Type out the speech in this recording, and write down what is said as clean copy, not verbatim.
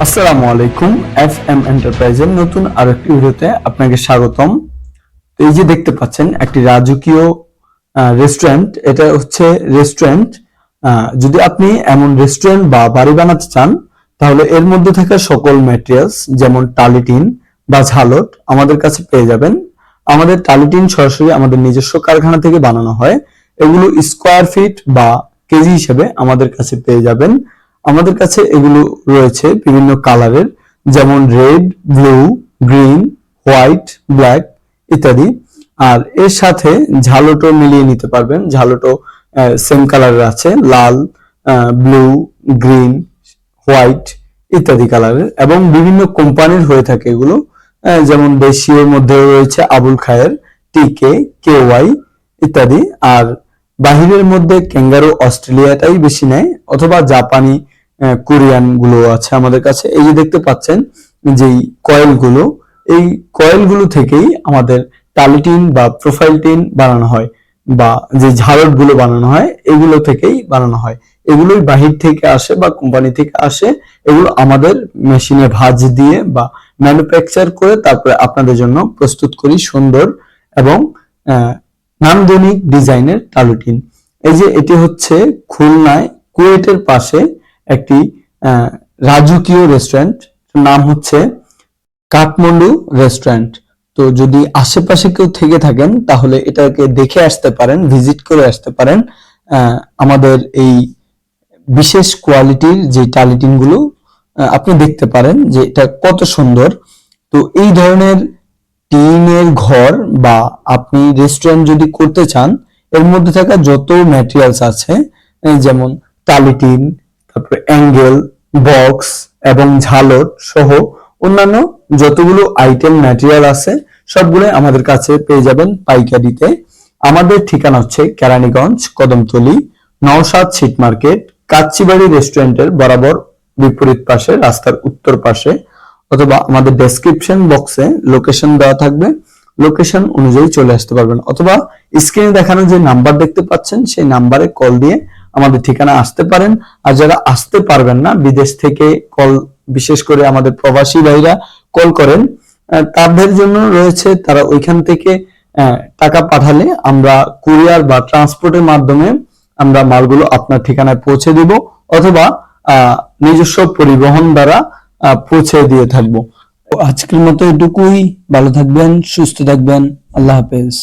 আসসালামু আলাইকুম। এফএম এন্টারপ্রাইজের নতুন আরেকটি ভিডিওতে আপনাকে স্বাগতম। এই যে দেখতে পাচ্ছেন একটি রাজকীয় রেস্টুরেন্ট, এটা হচ্ছে রেস্টুরেন্ট। যদি আপনি এমন রেস্টুরেন্ট বা বাড়ি বানাতে চান তাহলে এর মধ্যে থাকা সকল ম্যাটেরিয়ালস যেমন টালিটিন বা ঝালট আমাদের কাছে পেয়ে যাবেন। আমাদের টালিটিন সরাসরি আমাদের নিজস্ব কারখানা থেকে বানানো হয়। এগুলো স্কোয়ার ফিট বা কেজি হিসেবে আমাদের কাছে পেয়ে যাবেন। আমাদের কাছে এগুলো রয়েছে বিভিন্ন কালারের, যেমন red, blue, green, white, black ইত্যাদি। আর এর সাথে ঝালটও মিলিয়ে নিতে পারবেন। ঝালটও সেম কালারের আছে, লাল, ব্লু, গ্রিন, হোয়াইট ইত্যাদি কালারের, এবং বিভিন্ন কোম্পানির হয়ে থাকে এগুলো। যেমন দেশীয়র মধ্যে রয়েছে আবুল খায়ের, টিকে, কেওয়াই ইত্যাদি। আর বাহিরের মধ্যে ক্যাঙ্গারু অস্ট্রেলিয়াটাই বেশি নেয়, অথবা জাপানি, কোরিয়ান গুলো আছে আমাদের কাছে। এই যে দেখতে পাচ্ছেন যেই কয়েলগুলো, এই কয়েলগুলো থেকেই আমাদের টালিটিন বা প্রোফাইল টিন বানানো হয়, বা যে ঝালট গুলো বানানো হয় এগুলো থেকেই বানানো হয়। এগুলোই বাহির থেকে আসে বা কোম্পানি থেকে আসে। এগুলো আমাদের মেশিনে ভাঁজ দিয়ে বা ম্যানুফ্যাকচার করে তারপরে আপনাদের জন্য প্রস্তুত করি সুন্দর এবং নান্দনিক ডিজাইনের টালিটিন। এই যে এটি হচ্ছে খুলনায় কুয়েটের পাশে একটি রাজকীয় রেস্টুরেন্ট, নাম হচ্ছে কাঠমান্ডু রেস্টুরেন্ট। তো যদি আশেপাশে কেউ থেকে থাকেন তাহলে এটাকে দেখে আসতে পারেন, ভিজিট করে আসতে পারেন। আমাদের এই বিশেষ কোয়ালিটির যে টালিটিন গুলো আপনি দেখতে পারেন যে এটা কত সুন্দর। তো এই ধরনের টিনের ঘর বা আপনি রেস্টুরেন্ট যদি করতে চান, এর মধ্যে থাকা যত ম্যাটেরিয়ালস আছে, যেমন টালিটিন, তারপরে অ্যাঙ্গেল, বক্স এবং ঝালট সহ অন্যান্য যতগুলো আইটেম ম্যাটেরিয়াল আছে সবগুলো আমাদের কাছে পেয়ে যাবেন পাইকারিতে। আমাদের ঠিকানা হচ্ছে কেরানীগঞ্জ, কদমতলী, নওশাদ সিট মার্কেট, কাচ্চিবাড়ি রেস্টুরেন্টের বরাবর বিপরীত পাশে, রাস্তার উত্তর পাশে, অথবা আমাদের ডেসক্রিপশন বক্সে লোকেশন দেওয়া থাকবে, লোকেশন অনুযায়ী চলে আসতে পারবেন। অথবা স্ক্রিনে দেখানো যে নাম্বার দেখতে পাচ্ছেন সেই নাম্বারে কল দিয়ে আমাদের ঠিকানা আসতে পারেন। আর যারা আসতে পারবেন না, বিদেশ থেকে কল, বিশেষ করে আমাদের প্রবাসী ভাইরা কল করেন, তাদের জন্য রয়েছে, তারা ওইখান থেকে টাকা পাঠালে আমরা কুরিয়ার বা ট্রান্সপোর্টের মাধ্যমে আমরা মালগুলো আপনার ঠিকানায় পৌঁছে দিব, অথবা নিজস্ব পরিবহন দ্বারা পৌঁছে দিয়ে থাকবো। আজকের মতো এটুকুই। ভালো থাকবেন, সুস্থ থাকবেন। আল্লাহ হাফেজ।